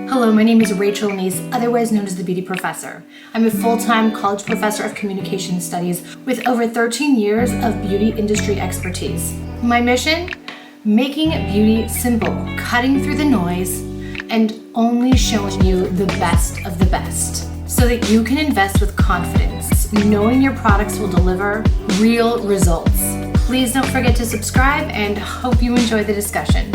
Hello, my name is Rachel Anise, otherwise known as the Beauty Professor. I'm a full-time college professor of communication studies with over 13 years of beauty industry expertise. My mission? Making beauty simple, cutting through the noise, and only showing you the best of the best, so that you can invest with confidence, knowing your products will deliver real results. Please don't forget to subscribe and hope you enjoy the discussion.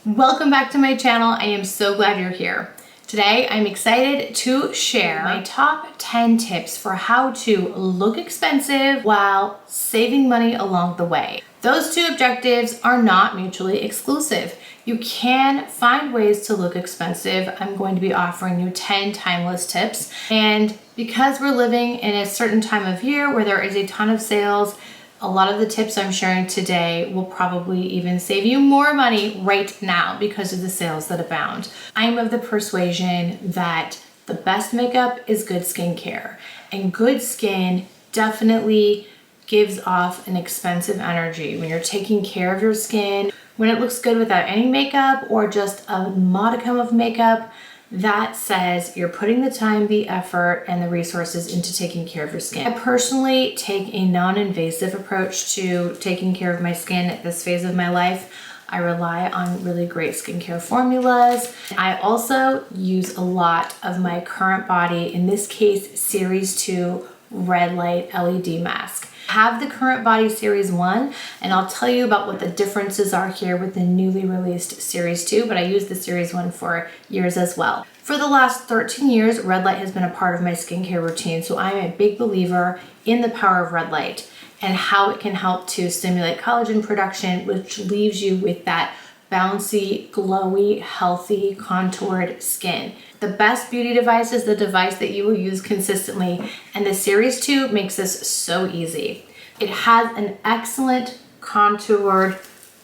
Welcome back to my channel. I am so glad you're here. Today, I'm excited to share my top 10 tips for how to look expensive while saving money along the way. Those two objectives are not mutually exclusive. You can find ways to look expensive. I'm going to be offering you 10 timeless tips. And because we're living in a certain time of year where there is a ton of sales, a lot of the tips I'm sharing today will probably even save you more money right now because of the sales that abound. I'm of the persuasion that the best makeup is good skincare, and good skin definitely gives off an expensive energy. When you're taking care of your skin, when it looks good without any makeup or just a modicum of makeup, that says you're putting the time, the effort, and the resources into taking care of your skin. I personally take a non-invasive approach to taking care of my skin at this phase of my life. I rely on really great skincare formulas. I also use a lot of my Current Body, in this case, Series 2 Red Light LED mask. I have the Current Body Series 1, and I'll tell you about what the differences are here with the newly released Series 2, but I used the Series 1 for years as well. For the last 13 years, red light has been a part of my skincare routine, so I'm a big believer in the power of red light and how it can help to stimulate collagen production, which leaves you with that bouncy, glowy, healthy, contoured skin. The best beauty device is the device that you will use consistently, and the Series 2 makes this so easy. It has an excellent contoured,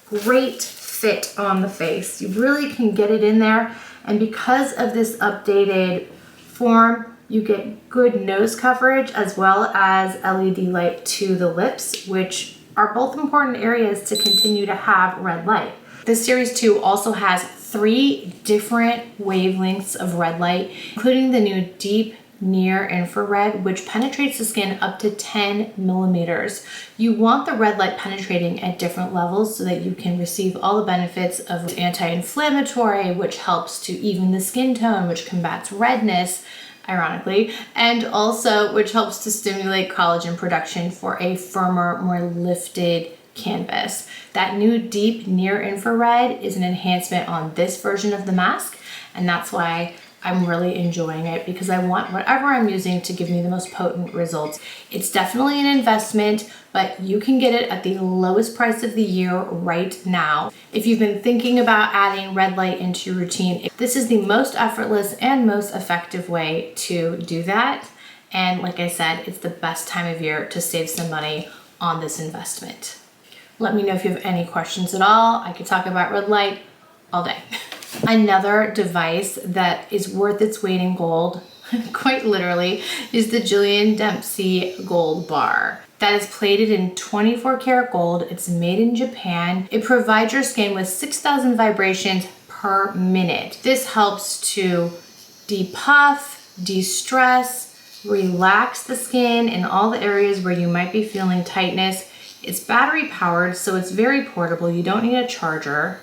great fit on the face. You really can get it in there, and because of this updated form, you get good nose coverage as well as LED light to the lips, which are both important areas to continue to have red light. The Series 2 also has 3 different wavelengths of red light, including the new deep near infrared, which penetrates the skin up to 10 millimeters. You want the red light penetrating at different levels so that you can receive all the benefits of anti-inflammatory, which helps to even the skin tone, which combats redness, ironically, and also which helps to stimulate collagen production for a firmer, more lifted canvas. That new deep near infrared is an enhancement on this version of the mask, and that's why I'm really enjoying it, because I want whatever I'm using to give me the most potent results. It's definitely an investment, but you can get it at the lowest price of the year right now. If you've been thinking about adding red light into your routine, this is the most effortless and most effective way to do that. And like I said, it's the best time of year to save some money on this investment. Let me know if you have any questions at all. I could talk about red light all day. Another device that is worth its weight in gold, quite literally, is the Jillian Dempsey Gold Bar. That is plated in 24 karat gold. It's made in Japan. It provides your skin with 6,000 vibrations per minute. This helps to depuff, de-stress, relax the skin in all the areas where you might be feeling tightness. It's battery powered, so it's very portable. You don't need a charger.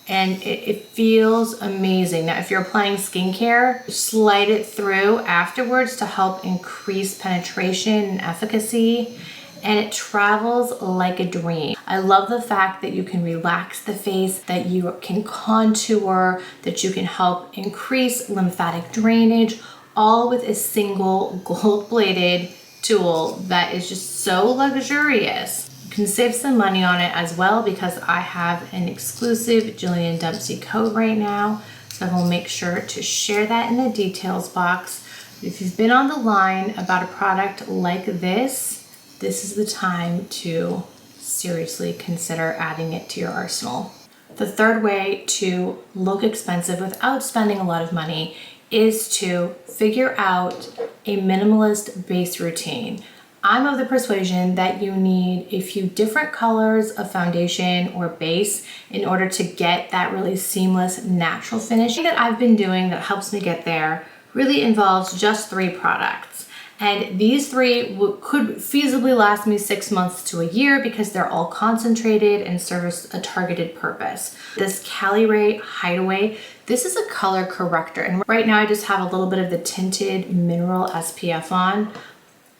And it feels amazing. Now, if you're applying skincare, slide it through afterwards to help increase penetration and efficacy, and it travels like a dream. I love the fact that you can relax the face, that you can contour, that you can help increase lymphatic drainage, all with a single gold-plated tool that is just so luxurious. You can save some money on it as well, because I have an exclusive Jillian Dempsey code right now, so I will make sure to share that in the details box. If you've been on the line about a product like this is the time to seriously consider adding it to your arsenal. The third way to look expensive without spending a lot of money is to figure out a minimalist base routine. I'm of the persuasion that you need a few different colors of foundation or base in order to get that really seamless, natural finish. The thing that I've been doing that helps me get there really involves just 3 products. And these 3 could feasibly last me 6 months to a year because they're all concentrated and service a targeted purpose. This Cali Ray Hideaway, this is a color corrector. And right now I just have a little bit of the tinted mineral SPF on.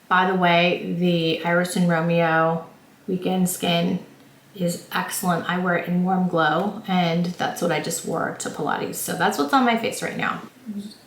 By the way, the Iris and Romeo Weekend Skin is excellent. I wear it in Warm Glow, and that's what I just wore to Pilates. So that's what's on my face right now.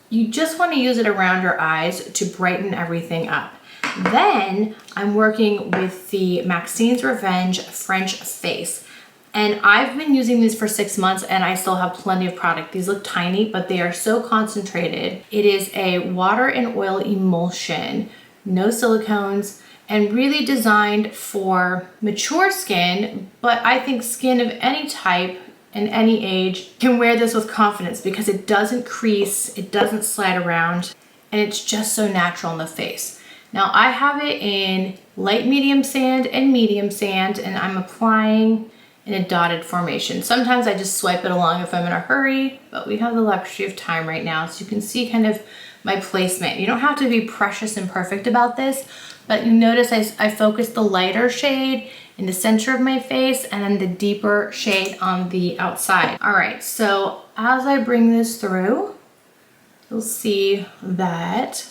You just want to use it around your eyes to brighten everything up. Then I'm working with the Maxine's Revenge French Face. And I've been using these for 6 months and I still have plenty of product. These look tiny, but they are so concentrated. It is a water and oil emulsion, no silicones, and really designed for mature skin, but I think skin of any type and any age can wear this with confidence because it doesn't crease, it doesn't slide around, and it's just so natural in the face. Now I have it in light medium sand and medium sand, and I'm applying in a dotted formation. Sometimes I just swipe it along if I'm in a hurry, but we have the luxury of time right now, so you can see kind of my placement. You don't have to be precious and perfect about this, but you notice I focused the lighter shade in the center of my face and then the deeper shade on the outside. All right, so as I bring this through, you'll see that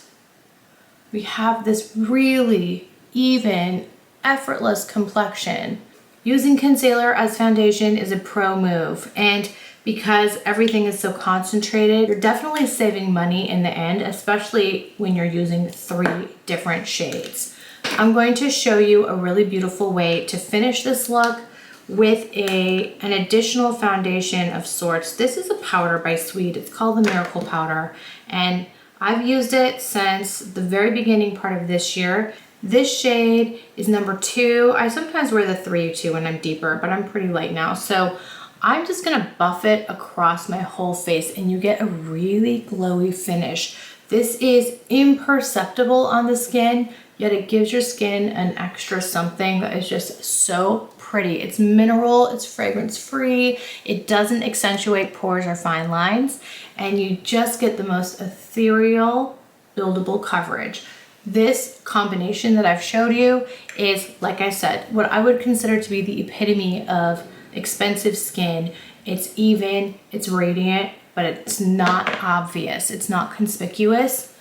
we have this really even, effortless complexion. Using concealer as foundation is a pro move, and because everything is so concentrated, you're definitely saving money in the end, especially when you're using 3 different shades. I'm going to show you a really beautiful way to finish this look with an additional foundation of sorts. This is a powder by Sweet. It's called the Miracle Powder, and I've used it since the very beginning part of this year. This shade is number 2. I sometimes wear the 3 too when I'm deeper, but I'm pretty light now. So I'm just gonna buff it across my whole face and you get a really glowy finish. This is imperceptible on the skin, yet it gives your skin an extra something that is just so pretty. It's mineral, it's fragrance free, it doesn't accentuate pores or fine lines, and you just get the most ethereal, buildable coverage. This combination that I've showed you is, like I said, what I would consider to be the epitome of expensive skin. It's even, it's radiant, but it's not obvious. It's not conspicuous.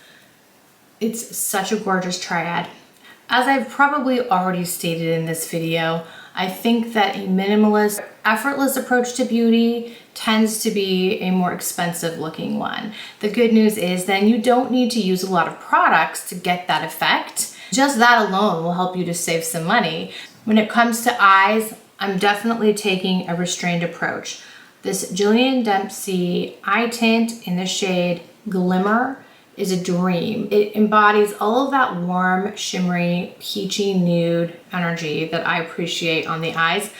It's such a gorgeous triad. As I've probably already stated in this video, I think that a minimalist, effortless approach to beauty tends to be a more expensive looking one. The good news is then you don't need to use a lot of products to get that effect. Just that alone will help you to save some money. When it comes to eyes, I'm definitely taking a restrained approach. This Julian Dempsey eye tint in the shade Glimmer is a dream. It embodies all of that warm, shimmery, peachy nude energy that I appreciate on the eyes.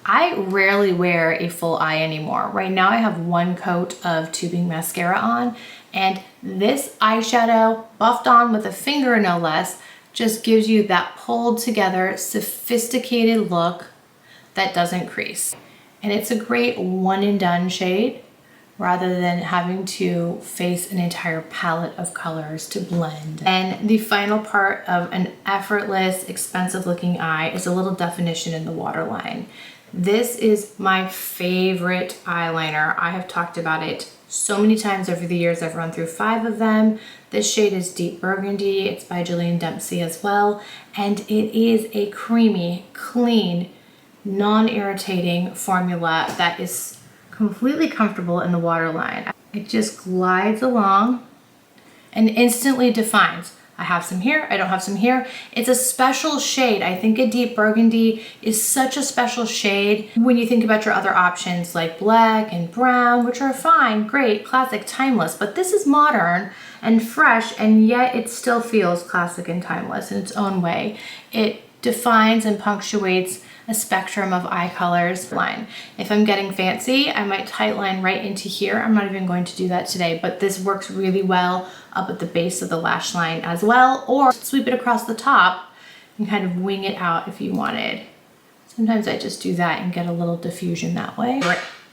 I rarely wear a full eye anymore. Right now I have 1 coat of tubing mascara on, and this eyeshadow, buffed on with a finger no less, just gives you that pulled together, sophisticated look that doesn't crease. And it's a great one and done shade rather than having to face an entire palette of colors to blend. And the final part of an effortless, expensive looking eye is a little definition in the waterline. This is my favorite eyeliner. I have talked about it so many times over the years. I've run through 5 of them. This shade is Deep Burgundy. It's by Julian Dempsey as well. And it is a creamy, clean, non-irritating formula that is completely comfortable in the waterline. It just glides along and instantly defines. I have some here, I don't have some here. It's a special shade. I think a Deep Burgundy is such a special shade when you think about your other options like black and brown, which are fine, great, classic, timeless, but this is modern and fresh, and yet it still feels classic and timeless in its own way. It defines and punctuates a spectrum of eye colors line. If I'm getting fancy, I might tight line right into here. I'm not even going to do that today, but this works really well up at the base of the lash line as well, or sweep it across the top and kind of wing it out if you wanted. Sometimes I just do that and get a little diffusion that way.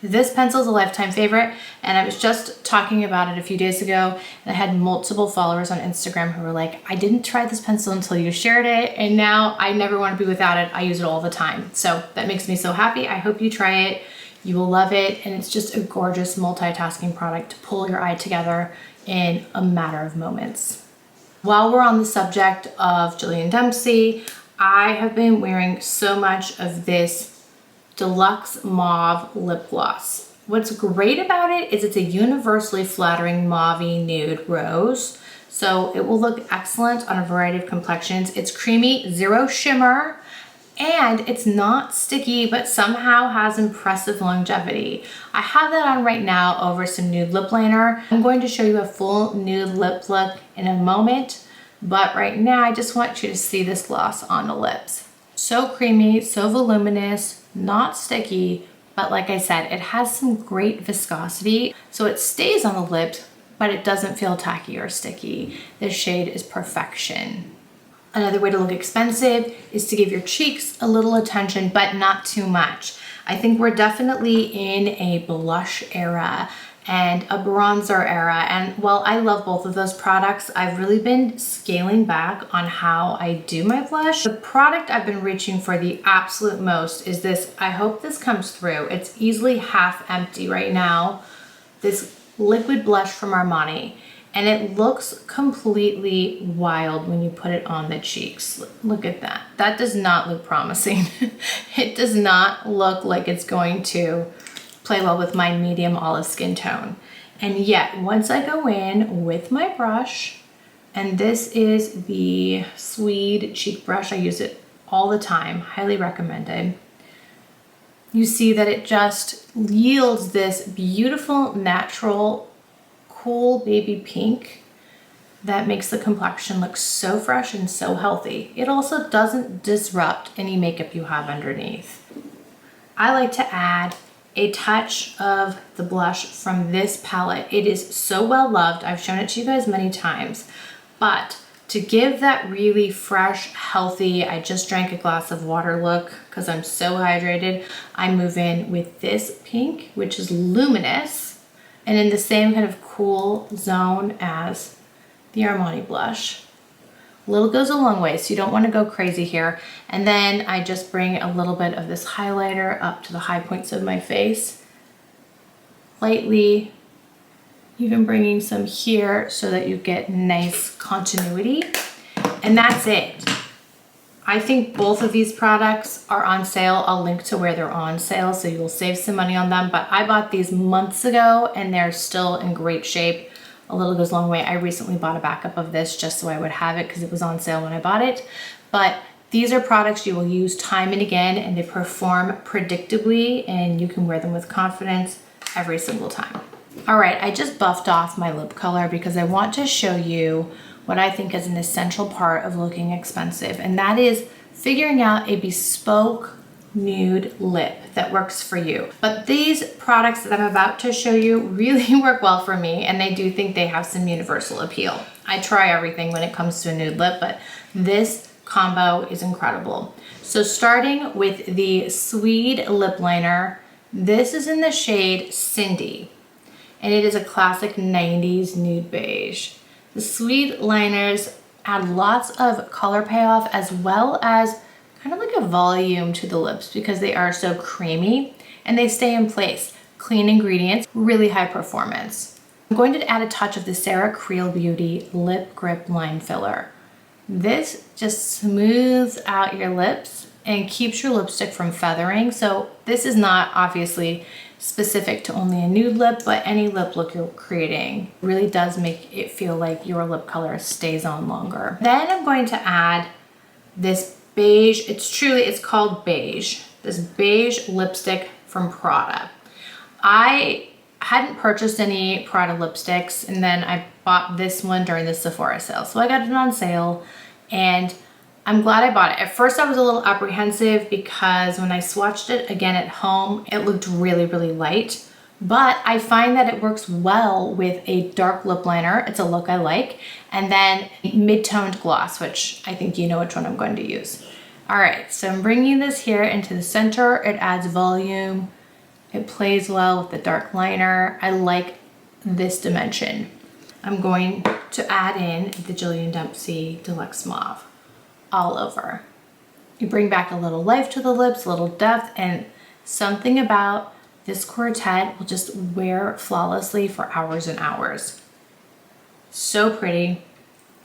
This pencil is a lifetime favorite, and I was just talking about it a few days ago, and I had multiple followers on Instagram who were like, I didn't try this pencil until you shared it, and now I never want to be without it. I use it all the time. So that makes me so happy. I hope you try it. You will love it, and it's just a gorgeous multitasking product to pull your eye together in a matter of moments. While we're on the subject of Jillian Dempsey, I have been wearing so much of this Deluxe Mauve lip gloss. What's great about it is it's a universally flattering mauve-y nude rose, so it will look excellent on a variety of complexions. It's creamy, zero shimmer, and it's not sticky, but somehow has impressive longevity. I have that on right now over some nude lip liner. I'm going to show you a full nude lip look in a moment, but right now I just want you to see this gloss on the lips. So creamy, so voluminous, not sticky, but like I said, it has some great viscosity, so it stays on the lips, but it doesn't feel tacky or sticky. This shade is perfection. Another way to look expensive is to give your cheeks a little attention, but not too much. I think we're definitely in a blush era and a bronzer era, and while I love both of those products, I've really been scaling back on how I do my blush. The product I've been reaching for the absolute most is this. I hope this comes through. It's easily half empty right now. This liquid blush from Armani, and it looks completely wild when you put it on the cheeks. Look at that. That does not look promising. It does not look like it's going to play well with my medium olive skin tone. And yet, once I go in with my brush, and this is the Swede cheek brush, I use it all the time, highly recommended. You see that it just yields this beautiful, natural, cool baby pink that makes the complexion look so fresh and so healthy. It also doesn't disrupt any makeup you have underneath. I like to add a touch of the blush from this palette. It is so well loved. I've shown it to you guys many times, but to give that really fresh, healthy, I just drank a glass of water look because I'm so hydrated, I move in with this pink, which is luminous and in the same kind of cool zone as the Armani blush. Little goes a long way, so you don't want to go crazy here. And then I just bring a little bit of this highlighter up to the high points of my face. Lightly, even bringing some here so that you get nice continuity. And that's it. I think both of these products are on sale. I'll link to where they're on sale so you'll save some money on them. But I bought these months ago and they're still in great shape. A little goes a long way. I recently bought a backup of this just so I would have it because it was on sale when I bought it. But these are products you will use time and again, and they perform predictably, and you can wear them with confidence every single time. All right, I just buffed off my lip color because I want to show you what I think is an essential part of looking expensive, and that is figuring out a bespoke nude lip that works for you. But these products that I'm about to show you really work well for me, and I do think they have some universal appeal. I try everything when it comes to a nude lip, but this combo is incredible. So starting with the Swede lip liner, this is in the shade Cindy, and it is a classic 90s nude beige. The Swede liners add lots of color payoff as well as kind of like a volume to the lips because they are so creamy and they stay in place. Clean ingredients, really high performance. I'm going to add a touch of the Sarah Creel Beauty Lip Grip Line Filler. This just smooths out your lips and keeps your lipstick from feathering. So this is not obviously specific to only a nude lip, but any lip look you're creating really does make it feel like your lip color stays on longer. Then I'm going to add this beige, it's called beige, this beige lipstick from Prada. I hadn't purchased any Prada lipsticks, and then I bought this one during the Sephora sale. So I got it on sale, and I'm glad I bought it. At first I was a little apprehensive because when I swatched it again at home, it looked really, really light. but I find that it works well with a dark lip liner. It's a look I like. And then mid-toned gloss, which I think you know which one I'm going to use. All right, so I'm bringing this here into the center. It adds volume. It plays well with the dark liner. I like this dimension. I'm going to add in the Jillian Dempsey Deluxe Mauve all over. You bring back a little life to the lips, a little depth, and something about this quartet will just wear flawlessly for hours and hours. So pretty,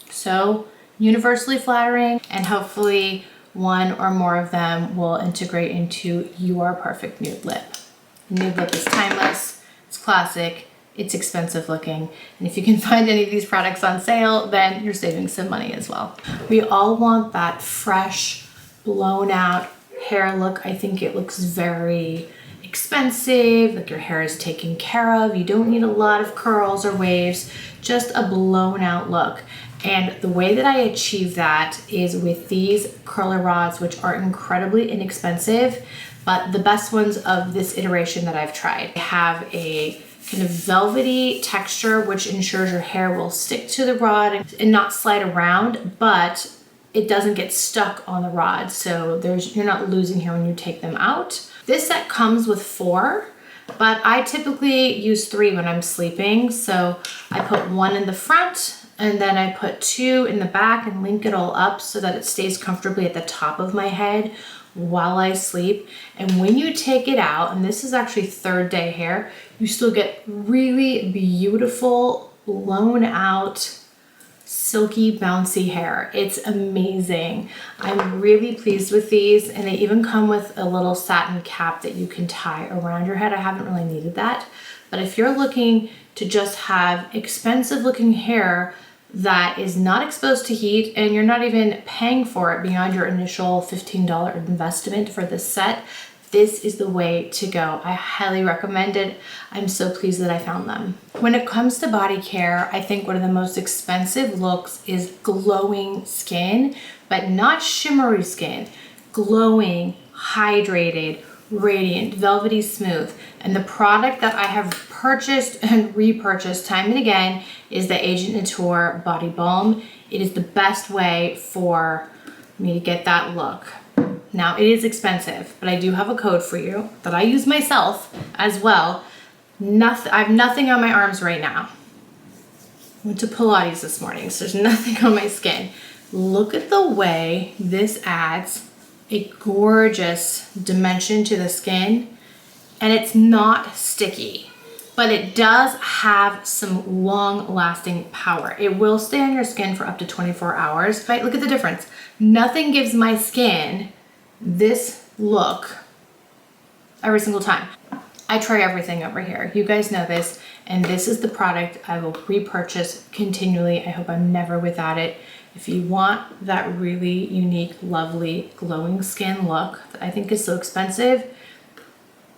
so universally flattering, and hopefully one or more of them will integrate into your perfect nude lip. Nude lip is timeless, it's classic, it's expensive looking, and if you can find any of these products on sale, then you're saving some money as well. We all want that fresh, blown out hair look. I think it looks very expensive, like your hair is taken care of. You don't need a lot of curls or waves, just a blown out look. And the way that I achieve that is with these curler rods, which are incredibly inexpensive, but the best ones of this iteration that I've tried. They have a kind of velvety texture, which ensures your hair will stick to the rod and not slide around, but it doesn't get stuck on the rod. So you're not losing hair when you take them out. This set comes with 4, but I typically use 3 when I'm sleeping. So I put 1 in the front, and then I put 2 in the back and link it all up so that it stays comfortably at the top of my head while I sleep. And when you take it out, and this is actually 3rd day hair, you still get really beautiful, blown out, silky, bouncy hair. It's amazing. I'm really pleased with these, and they even come with a little satin cap that you can tie around your head. I haven't really needed that, but if you're looking to just have expensive looking hair that is not exposed to heat and you're not even paying for it beyond your initial $15 investment for this set, this is the way to go. I highly recommend it. I'm so pleased that I found them. When it comes to body care, I think one of the most expensive looks is glowing skin, but not shimmery skin. Glowing, hydrated, radiant, velvety smooth. And the product that I have purchased and repurchased time and again is the Agent Nature Body Balm. It is the best way for me to get that look. Now, it is expensive, but I do have a code for you that I use myself as well. I have nothing on my arms right now. I went to Pilates this morning, so there's nothing on my skin. Look at the way this adds a gorgeous dimension to the skin, and it's not sticky, but it does have some long-lasting power. It will stay on your skin for up to 24 hours. Right? Look at the difference. Nothing gives my skin this look every single time. I try everything over here. You guys know this, and this is the product I will repurchase continually. I hope I'm never without it. If you want that really unique, lovely, glowing skin look that I think is so expensive,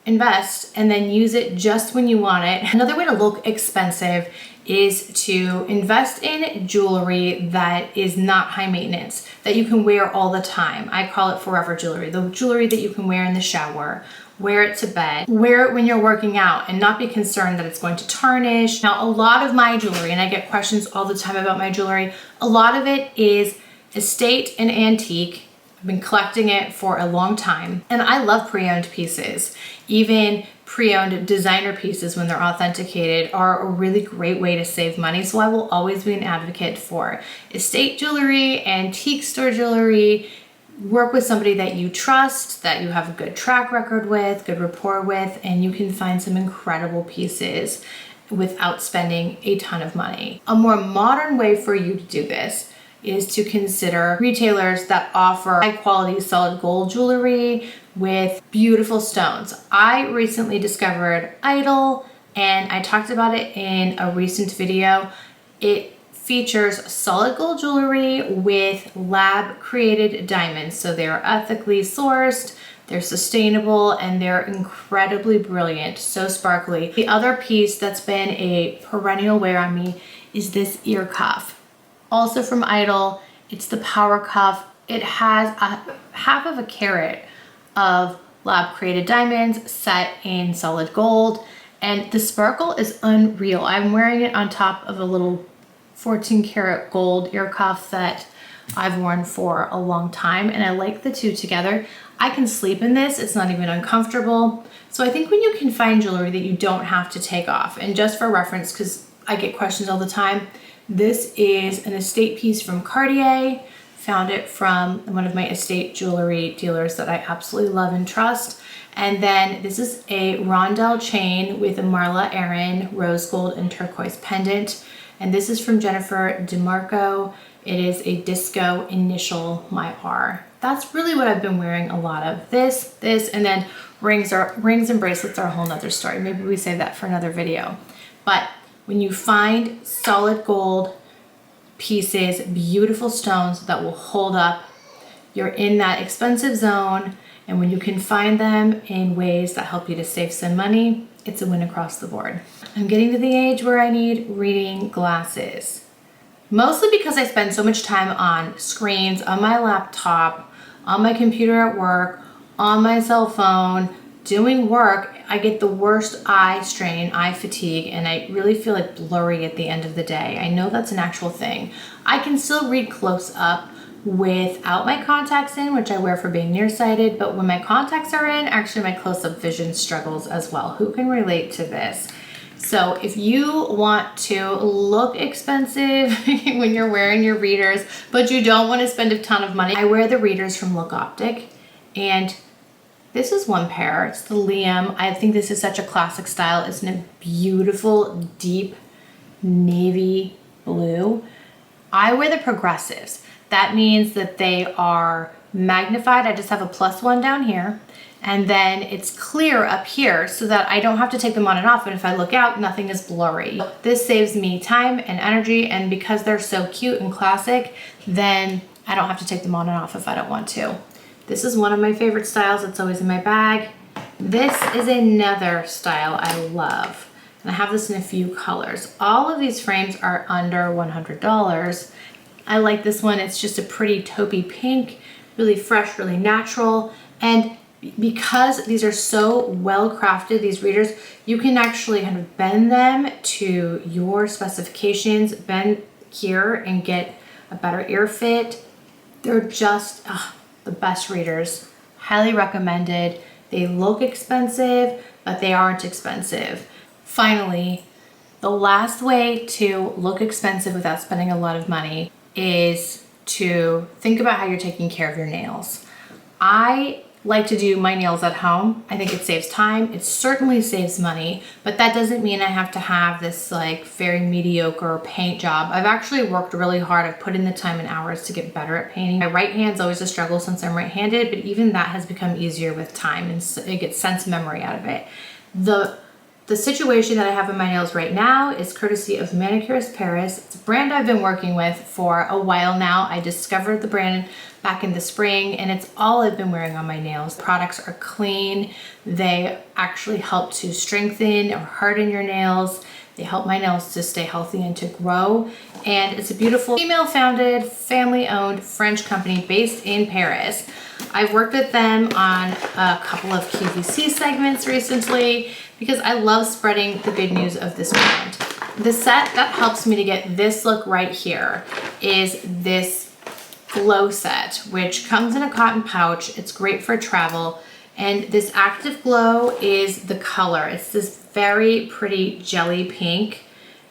invest and then use it just when you want it. Another way to look expensive is to invest in jewelry that is not high maintenance, that you can wear all the time. I call it forever jewelry. The jewelry that you can wear in the shower, wear it to bed, wear it when you're working out, and not be concerned that it's going to tarnish. Now, a lot of my jewelry, and I get questions all the time about my jewelry, a lot of it is estate and antique. I've been collecting it for a long time, and I love pre-owned pieces. Even pre-owned designer pieces, when they're authenticated, are a really great way to save money. So I will always be an advocate for estate jewelry, antique store jewelry. Work with somebody that you trust, that you have a good track record with, good rapport with, and you can find some incredible pieces without spending a ton of money. A more modern way for you to do this is to consider retailers that offer high quality solid gold jewelry with beautiful stones. I recently discovered Idol, and I talked about it in a recent video. It features solid gold jewelry with lab created diamonds. So they're ethically sourced, they're sustainable, and they're incredibly brilliant, so sparkly. The other piece that's been a perennial wear on me is this ear cuff. Also from Idol, it's the Power Cuff. It has a half of a carat of lab created diamonds set in solid gold, And the sparkle is unreal. I'm wearing it on top of a little 14 karat gold ear cuff that I've worn for a long time, and I like the two together. I can sleep in this, it's not even uncomfortable. So I think when you can find jewelry that you don't have to take off, and just for reference, because I get questions all the time, this is an estate piece from Cartier. Found it from one of my estate jewelry dealers that I absolutely love and trust. And then this is a rondelle chain with a Marla Aron rose gold and turquoise pendant. And this is from Jennifer DeMarco. It is a disco initial my R. That's really what I've been wearing a lot of. This, and then rings and bracelets are a whole nother story. Maybe we save that for another video. But when you find solid gold pieces, beautiful stones that will hold up, you're in that expensive zone. And when you can find them in ways that help you to save some money, it's a win across the board. I'm getting to the age where I need reading glasses. Mostly because I spend so much time on screens, on my laptop, on my computer at work, on my cell phone, doing work. I get the worst eye strain, eye fatigue, and I really feel like blurry at the end of the day. I know that's an actual thing. I can still read close up without my contacts in, which I wear for being nearsighted, but when my contacts are in, actually my close-up vision struggles as well. Who can relate to this? So if you want to look expensive when you're wearing your readers, but you don't want to spend a ton of money, I wear the readers from Look Optic, and this is one pair. It's the Liam. I think this is such a classic style. It's in a beautiful, deep navy blue. I wear the progressives. That means that they are magnified. I just have a +1 down here. And then it's clear up here so that I don't have to take them on and off. And if I look out, nothing is blurry. This saves me time and energy. And because they're so cute and classic, then I don't have to take them on and off if I don't want to. This is one of my favorite styles. It's always in my bag. This is another style I love. And I have this in a few colors. All of these frames are under $100. I like this one. It's just a pretty taupey pink, really fresh, really natural. And because these are so well crafted, these readers, you can actually kind of bend them to your specifications, bend here and get a better ear fit. They're just the best readers. Highly recommended. They look expensive, but they aren't expensive. Finally, the last way to look expensive without spending a lot of money is to think about how you're taking care of your nails. I like to do my nails at home. I think it saves time. It certainly saves money, but that doesn't mean I have to have this like very mediocre paint job. I've actually worked really hard. I've put in the time and hours to get better at painting. My right hand's always a struggle since I'm right-handed, but even that has become easier with time, and it gets sense memory out of it. The situation that I have in my nails right now is courtesy of Manicurist Paris. It's a brand I've been working with for a while now. I discovered the brand back in the spring, and it's all I've been wearing on my nails. The products are clean. They actually help to strengthen or harden your nails. They help my nails to stay healthy and to grow. And it's a beautiful female-founded, family-owned French company based in Paris. I've worked with them on a couple of QVC segments recently because I love spreading the good news of this brand. The set that helps me to get this look right here is this glow set, which comes in a cotton pouch. It's great for travel. And this Active Glow is the color. It's this very pretty jelly pink.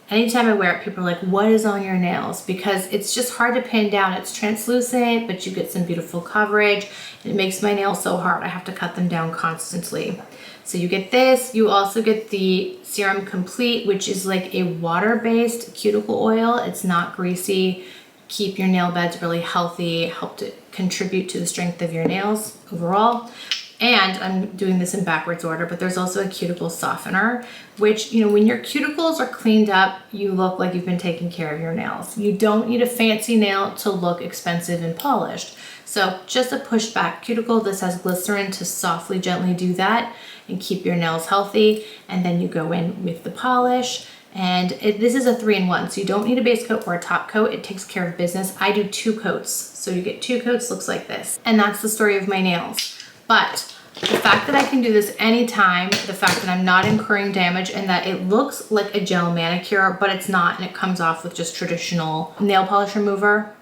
Anytime I wear it, people are like, what is on your nails? Because it's just hard to pin down. It's translucent, but you get some beautiful coverage. And it makes my nails so hard. I have to cut them down constantly. So you get this. You also get the Serum Complete, which is like a water-based cuticle oil. It's not greasy. Keep your nail beds really healthy, help to contribute to the strength of your nails overall. And I'm doing this in backwards order, but there's also a cuticle softener, which, you know, when your cuticles are cleaned up, you look like you've been taking care of your nails. You don't need a fancy nail to look expensive and polished. So just a push back cuticle. This has glycerin to softly, gently do that and keep your nails healthy. And then you go in with the polish. And this is a 3-in-1, so you don't need a base coat or a top coat. It takes care of business. I do 2 coats. So you get 2 coats, looks like this. And that's the story of my nails. But The fact that I can do this anytime, the fact that I'm not incurring damage and that it looks like a gel manicure, but it's not, and it comes off with just traditional nail polish remover,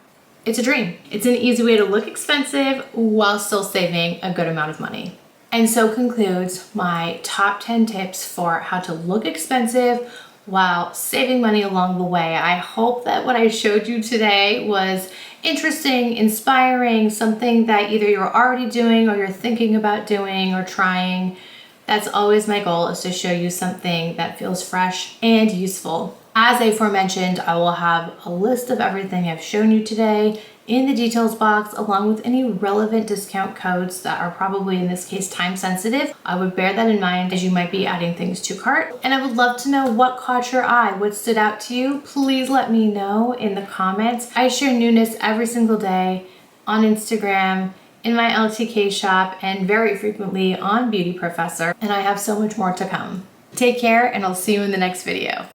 it's a dream. It's an easy way to look expensive while still saving a good amount of money. And so concludes my top 10 tips for how to look expensive while saving money along the way. I hope that what I showed you today was interesting, inspiring, something that either you're already doing or you're thinking about doing or trying. That's always my goal, is to show you something that feels fresh and useful. As aforementioned, I will have a list of everything I've shown you today in the details box, along with any relevant discount codes that are probably, in this case, time sensitive. I would bear that in mind as you might be adding things to cart. And I would love to know what caught your eye, what stood out to you. Please let me know in the comments. I share newness every single day on Instagram, in my LTK shop, and very frequently on Beauty Professor. And I have so much more to come. Take care, and I'll see you in the next video.